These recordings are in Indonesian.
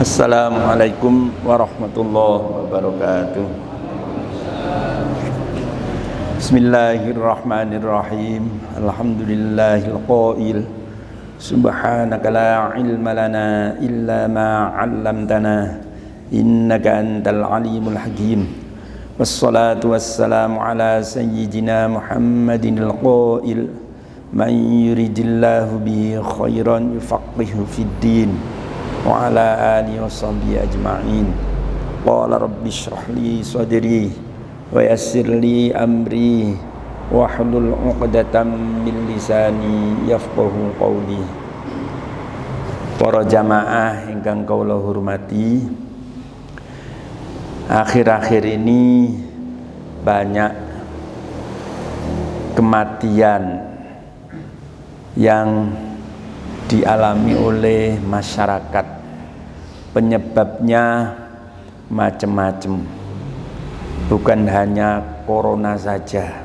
Assalamualaikum warahmatullahi wabarakatuh. Bismillahirrahmanirrahim. Alhamdulillahil qail subhanaka la ilma lana illa ma 'allamtana innaka antal alimul hakim. Wassalatu wassalamu ala sayyidina Muhammadinil qail man yuridillahu bihi khairan yufaqihu fid din wa ala alihi wa sahbihi ajma'in. Qala rabbi shrah li sadri wa yassir li amri wa hlul 'uqdatam min lisani yafqahu qawli. Para jamaah ingkang kula hormati, akhir-akhir ini banyak kematian yang dialami oleh masyarakat. Penyebabnya macam-macam, bukan hanya corona saja.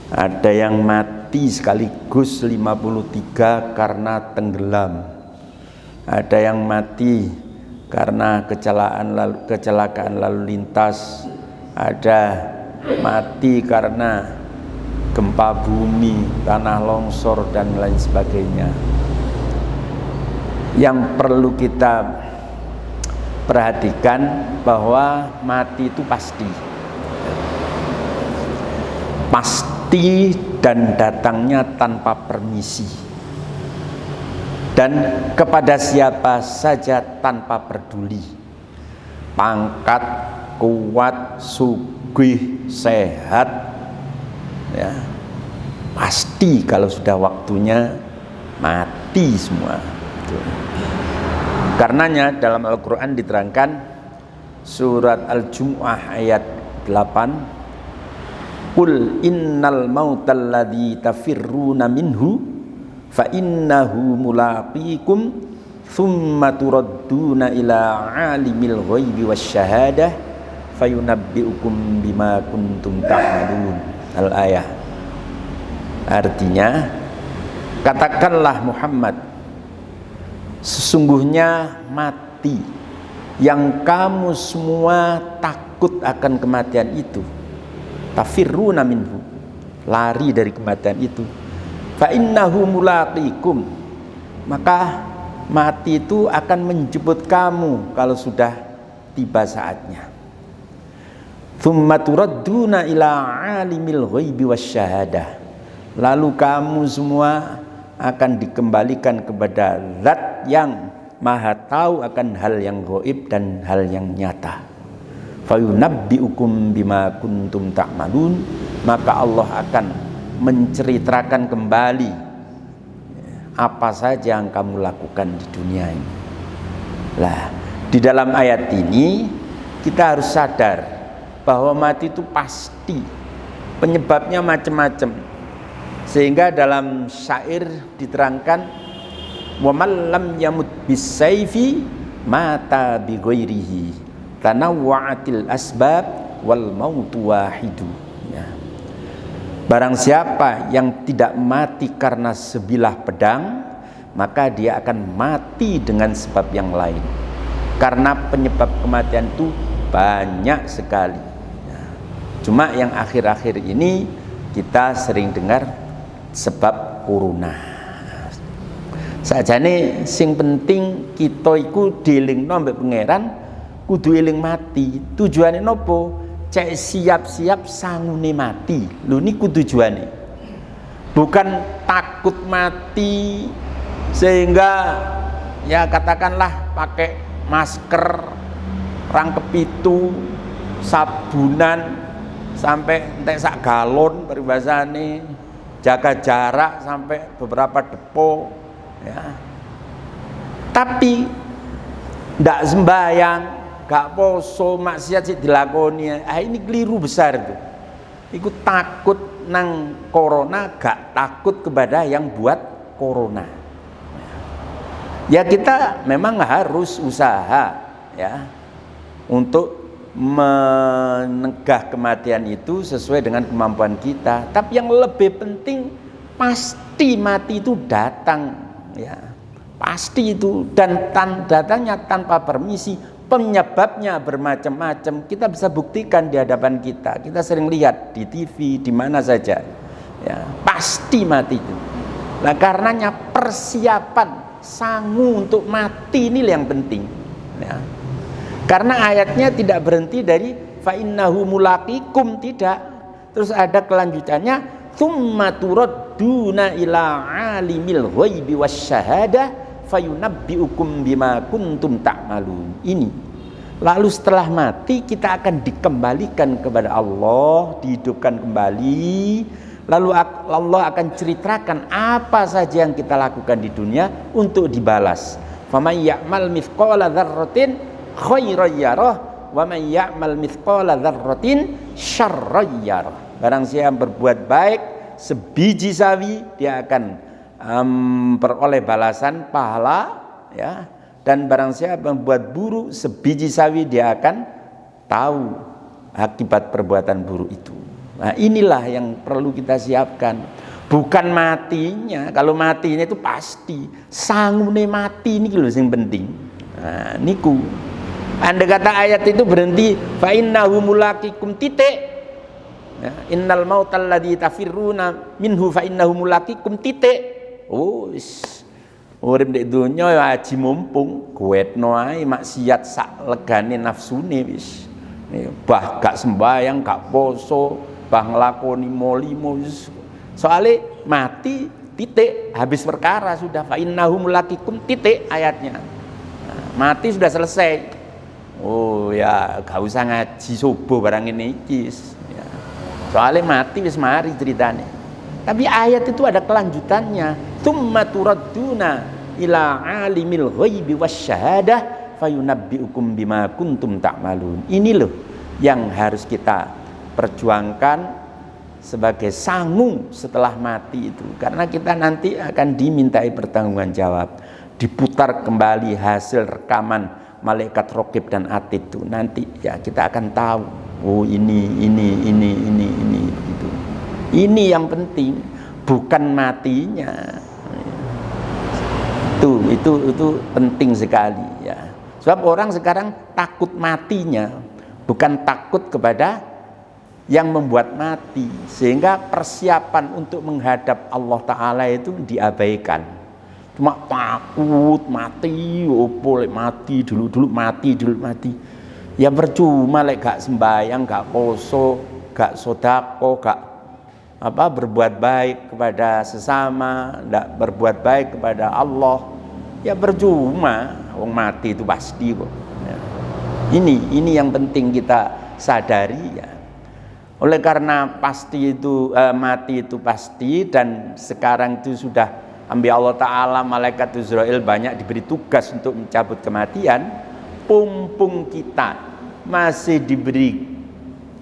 Ada yang mati sekaligus 53 karena tenggelam, ada yang mati karena kecelakaan lalu lintas, ada mati karena gempa bumi, tanah longsor dan lain sebagainya. Yang perlu kita perhatikan bahwa mati itu pasti dan datangnya tanpa permisi, dan kepada siapa saja tanpa peduli pangkat, kuat, sugih, sehat, ya pasti kalau sudah waktunya mati semua. Karenanya dalam Al-Quran diterangkan surat Al-Jumu'ah ayat 8, Qul innal mautal ladzi tafirruna minhu fa innahu mulaqikum thumma turadduna ila alimil ghaibi wasyahadah fayunabbi'ukum bima kuntum ta'malun. Al-ayah. Artinya, katakanlah Muhammad, sesungguhnya mati yang kamu semua takut akan kematian itu, tafirruna minhu, lari dari kematian itu, fa innahu mulaqikum, maka mati itu akan menjemput kamu kalau sudah tiba saatnya. Tsumma turadduna ila alimil ghaibi wasyahadah, lalu kamu semua akan dikembalikan kepada Zat yang Maha tahu akan hal yang gaib dan hal yang nyata. Fayunabbi'ukum bima kuntum ta'malun, maka Allah akan menceritakan kembali apa saja yang kamu lakukan di dunia ini. Lah, di dalam ayat ini kita harus sadar bahwa mati itu pasti, penyebabnya macam-macam. Sehingga dalam syair diterangkan, wa man lam yamut bisayfi mata bi ghairihi tanawwa'atil asbab wal mautu wahidu. Ya. Barang siapa yang tidak mati karena sebilah pedang, maka dia akan mati dengan sebab yang lain. Karena penyebab kematian itu banyak sekali. Ya. Cuma yang akhir-akhir ini kita sering dengar sebab corona. Sakjane sing penting kita iku dielingno mbek pangeran, kudu eling mati. Tujuane nopo? Cek siap-siap sangune mati. Lho niku tujuane. Bukan takut mati sehingga ya katakanlah pakai masker, rangkep itu, sabunan sampai entek sak galon peribahasane, jaga jarak sampai beberapa depo, ya. Tapi ndak sembahyang, gak poso, maksiat sih dilakoni. Ini keliru besar tuh. Iku takut nang corona, gak takut kepada yang buat corona. Ya kita memang harus usaha ya untuk menegah kematian itu sesuai dengan kemampuan kita. Tapi yang lebih penting pasti mati itu datang ya. Pasti itu, dan datangnya tanpa permisi, penyebabnya bermacam-macam. Kita bisa buktikan di hadapan kita. Kita sering lihat di TV, di mana saja. Ya, pasti mati itu. Nah, karenanya persiapan sangu untuk mati ini yang penting. Ya. Karena ayatnya tidak berhenti dari fa innahu mulaqikum, tidak. Terus ada kelanjutannya, tsumma turadduna ila alimil ghaibi wasyahadah fayunabbiukum bima kuntum ta'malun. Ini. Lalu setelah mati kita akan dikembalikan kepada Allah, dihidupkan kembali. Lalu Allah akan ceritakan apa saja yang kita lakukan di dunia untuk dibalas. Faman ya'mal mithqala dzarratin khairan yarah wa man ya'mal mithqala dzarratin syarran yarah. Barang siapa yang berbuat baik sebiji sawi, dia akan peroleh balasan pahala ya, dan barang siapa yang membuat buruk sebiji sawi, dia akan tahu akibat perbuatan buruk itu. Nah, inilah yang perlu kita siapkan, bukan matinya. Kalau matinya itu pasti, sangune mati ini loh yang penting. Nah, niku andai kata ayat itu berhenti fa innahu mulaqikum titik ya, innal mautal ladzi tafirruna minhu fa innahu mulaqikum titik. Urip ndek donya ya aji mumpung, guwetno ae maksiat sak legane nafsune wis. Bah gak sembayang, gak poso, bah nglakoni molimo wis. Soale mati titik, habis perkara sudah, fa innahu mulaqikum titik ayatnya. Nah, mati sudah selesai. Oh ya, gak usah ngaji subuh barang ini iki. Ya. Soale mati wis mari ceritane. Tapi ayat itu ada kelanjutannya. Tsumma turadduna ila alimil ghaibi wasyahadah fayunabbiukum bima kuntum ta'malun. Ini loh yang harus kita perjuangkan sebagai sangu setelah mati itu. Karena kita nanti akan dimintai pertanggunganjawab. Diputar kembali hasil rekaman malaikat raqib dan atid itu. Nanti ya kita akan tahu. Oh ini begitu. Ini yang penting, bukan matinya. Itu penting sekali ya. Sebab orang sekarang takut matinya, bukan takut kepada yang membuat mati, sehingga persiapan untuk menghadap Allah Ta'ala itu diabaikan. Cuma takut mati, boleh mati dulu mati. Ya percuma lek gak sembahyang, gak poso, gak sodako, gak berbuat baik kepada sesama, tidak berbuat baik kepada Allah, ya percuma. Wong mati itu pasti kok. Ya. Ini yang penting kita sadari ya. Oleh karena pasti itu mati itu pasti, dan sekarang itu sudah ambil Allah Ta'ala, malaikat Israel banyak diberi tugas untuk mencabut kematian. Pumpung kita masih diberi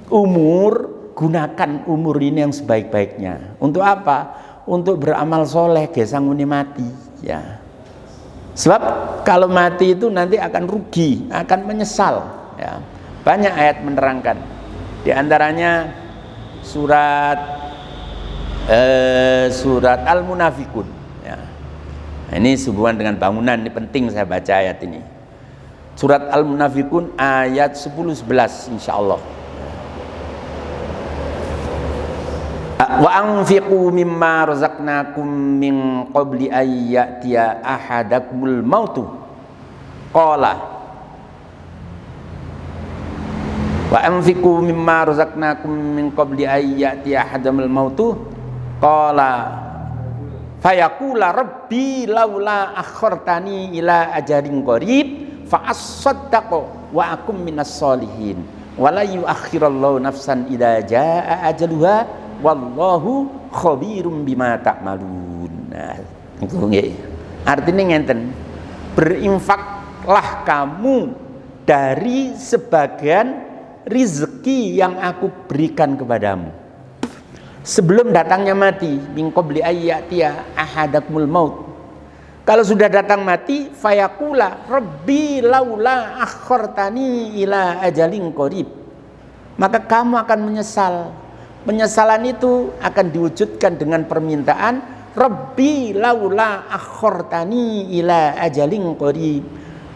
umur, gunakan umur ini yang sebaik-baiknya. Untuk apa? Untuk beramal soleh, gesanguni mati ya. Sebab kalau mati itu nanti akan rugi, akan menyesal ya. Banyak ayat menerangkan. Di antaranya surat Al-Munafikun ya. Ini hubungan dengan bangunan, ini penting saya baca ayat ini. Surat Al-Munafikun ayat 10-11 insyaallah. Wa anfiqu mimma razaqnakum min qabli ay ya'tiya ahadakumul mautu qala wa anfiqu mimma razaqnakum min qabli ay ya'tiya ahadakumul mautu qala fayaqula rabbi laula akhartani ila ajalin qarib fa as-saddaqu wa akum minas solihin wa la yu'akhirallahu nafsan idza jaa ajaluha wallahu khabirum bima ta'malun. Nah, itu nggih. Artinya ngenten, berinfak makanlah kamu dari sebagian rizki yang aku berikan kepadamu sebelum datangnya mati. Min qabli ayyatiya ahadakumul maut. Kalau sudah datang mati, fayaqula rabbi laula akhartani ila ajalin qarib, maka kamu akan menyesal. Penyesalan itu akan diwujudkan dengan permintaan rabbi laula akhartani ila ajalin qarib,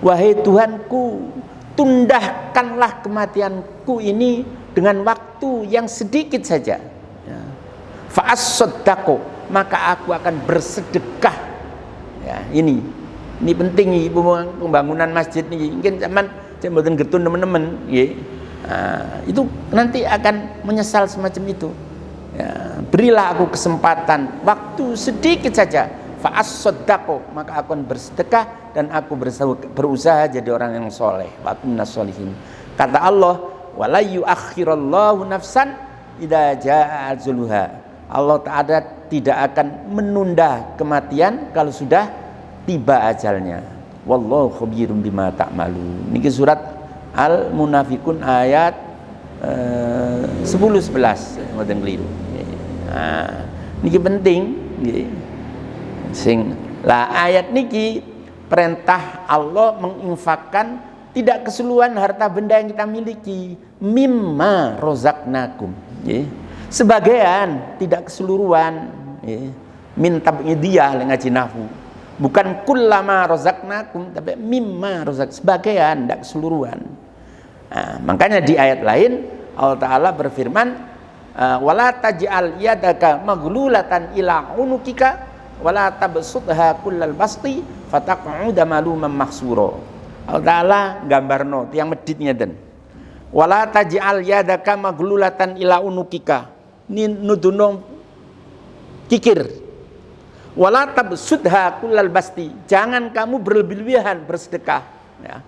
wahai Tuhanku, tundahkanlah kematianku ini dengan waktu yang sedikit saja. Fa'as-saddaqu, maka aku akan bersedekah. Ya, ini penting nih pembangunan masjid nih. Mungkin zaman mboten getun teman-teman, nggih. Itu nanti akan menyesal semacam itu. Ya, berilah aku kesempatan waktu sedikit saja. Fa'as-saddaqu, maka aku akan bersedekah dan aku berusaha jadi orang yang soleh. Wa minas sholihin. Kata Allah, wala yuakhirallahu nafsan idza jaa ajaluha. Allah Ta'ala tidak akan menunda kematian kalau sudah tiba ajalnya. Wallahu khabirum bima ta'malun. Niki surat Al-Munafikun ayat 10-11 ngoten keliru. Niki penting nggih. Ayat niki perintah Allah menginfakkan tidak keseluruhan harta benda yang kita miliki, mimma rozaknakum, sebagian, tidak keseluruhan. Min tab'idiyah ngaji nahwu, bukan kullama rozaknakum, tapi mimma rozak, sebagian, tidak keseluruhan. Makanya di ayat lain Allah Ta'ala berfirman, wala taj'al yadaka maghlulatan ila unukika wala tabsutha kullal basti fataq'uda maluman mahsura. Allah Ta'ala gambarno tiang medit ngeten. Wala taj'al yadaka maghlulatan ila unukika, ini nuduno kikir. Wala tabsutha kullal basti, jangan kamu berlebih-lebihan bersedekah, ya.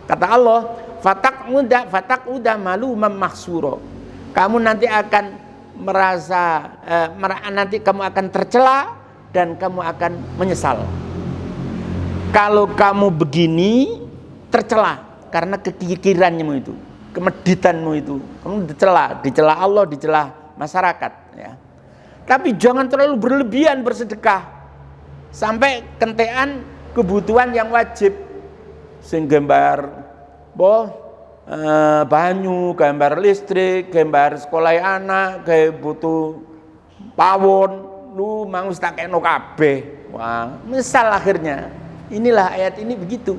Kata Allah, fataq'uda maluman mahsura, kamu nanti akan merasa nanti kamu akan tercela dan kamu akan menyesal. Kalau kamu begini tercela karena kekikiranmu itu, kemeditanmu itu, kamu dicela Allah, dicela masyarakat, ya. Tapi jangan terlalu berlebihan bersedekah sampai kentean kebutuhan yang wajib, sing gambar banyu, gambar listrik, gambar sekolah anak, kayak butuh pawon, lu mau tak keno kabeh. Wah, misal akhirnya. Inilah ayat ini begitu.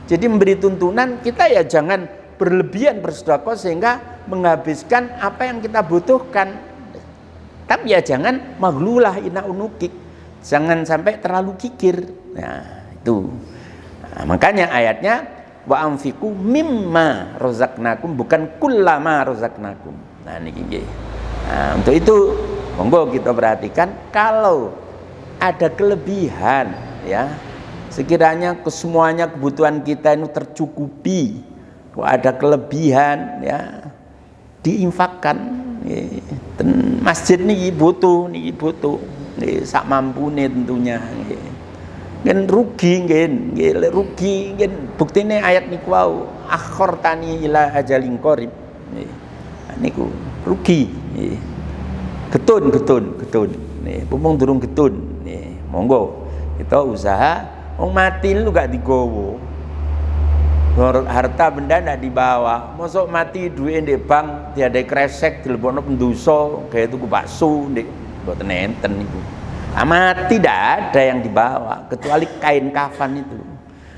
Jadi memberi tuntunan kita ya jangan berlebihan bersedekah sehingga menghabiskan apa yang kita butuhkan. Tapi ya jangan maghlulah ina unukik, jangan sampai terlalu kikir. Nah, itu. Nah, makanya ayatnya wa anfiqu mimma rozaknakum, bukan kullama rozaknakum. Nah, niki. Nah, untuk itu monggo kita perhatikan kalau ada kelebihan, ya. Sekiranya semuanya kebutuhan kita itu tercukupi, kalau ada kelebihan, ya diinfakkan. Masjid ini butuh, sak mampune tentunya. Kan rugi, rugi. Buktine ayat niku wau, akhartani ila ajalin qarib. Niku rugi. Getun. Pupung durung getun. Monggo kita usaha. Mati lu gak digowo, harta benda ndak dibawa. Mosok mati duit di bank tiada kresek dilebono pendoso kayak tuku bakso ndek mboten enten niku. Mati tidak ada yang dibawa kecuali kain kafan itu.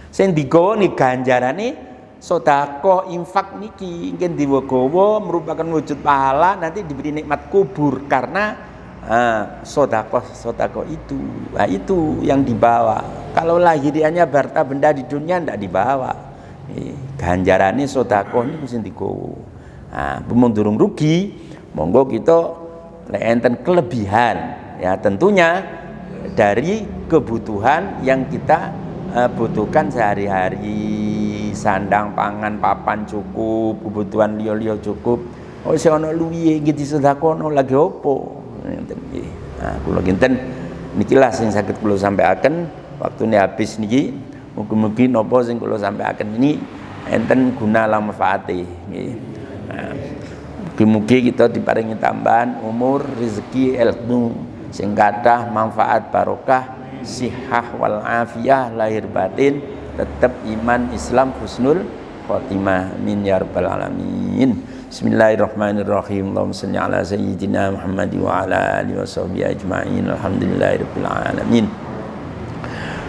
Sing digowo ni ganjarane sedekah infak niki ingin digowo merupakan wujud pahala, nanti diberi nikmat kubur karena sedekah itu. Nah, itu yang dibawa. Kalau lahiriannya harta benda di dunia ndak dibawa. Ganjarane sedekah niku sing digowo. Nah, durung rugi, monggo kita lek enten kelebihan, ya tentunya dari kebutuhan yang kita butuhkan sehari-hari, sandang pangan papan cukup, kebutuhan liya-liya cukup. Oh sing ana luwihe iki disedekahno lagi opo? Nah, kula kinten nikilah sing saged kula sampaikan, waktune habis niki. Mugi-mugi napa sing kula sampaikan ini enten guna lan manfaate nggih. Mugi-mugi kita diparingi tambahan umur, rezeki, ilmu sing kathah manfaat barokah, sihah wal afiyah lahir batin, tetap iman Islam husnul khotimah. Amin ya rabbal alamin. Bismillahirrahmanirrahim. Allahumma shalli ala sayyidina Muhammad wa ala alihi washabbihi ajma'in. Alhamdulillahirabbil alamin.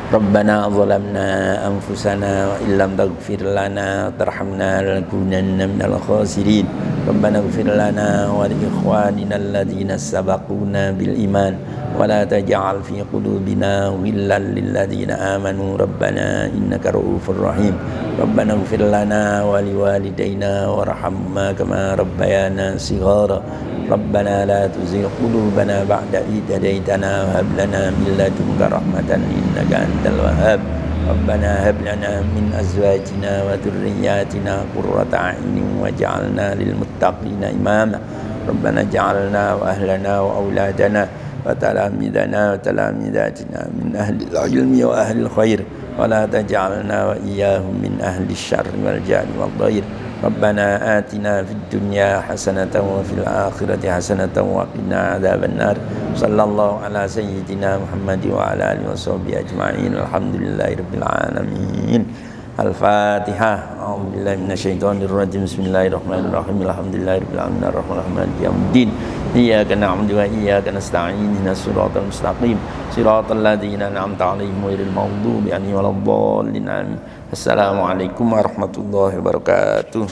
Rabbana zalamna anfusana wa illam taghfir lana tarhamna lanakunanna minal khasirin. Rabbana ighfir lana wa li ikhwanina alladhina sabaquna bil iman wa la taj'al fi qulubina ghillan lil ladzina amanu rabbana innaka ra'ufur rahim. Rabbana ighfir lana wa liwalidayna warhamhuma kama rabbayana shighara. Rabbana la tuzigh qulubana ba'da idh hadaytana wa hab lana min ladunka rahmatan innaka antal wahhab. Rabbana hab lana min azwajina wa dhurriyyatina qurrata a'yunin waj'alna lil muttaqina imama. Rabbana ja'alna wa ahlana wa auladana wa talamidana wa talamidatina min ahli al-ilmi wa ahli al-khair wa la taj'alna wa iyyahum min ahli asy-syarri wal jahli wad dhair. Rabbana atina fid dunya hasanatan wa fil akhirati hasanatan wa qina adzabannar. Sallallahu ala sayyidina Muhammad wa ala alihi washabbihi ajma'in. Alhamdulillahirabbil alamin. Al-Fatihah. A'udzubillahi minasyaitonir rajim. Bismillahirrahmanirrahim. Alhamdulillahirabbil alamin arrahmanir rahim maliki yaumiddin. Iyyaka na'budu wa iyyaka nasta'in. Ihdinas siratal mustaqim. Siratal ladzina an'amta 'alaihim ghairil maghdubi 'alaihim waladdallin. Assalamualaikum warahmatullahi wabarakatuh.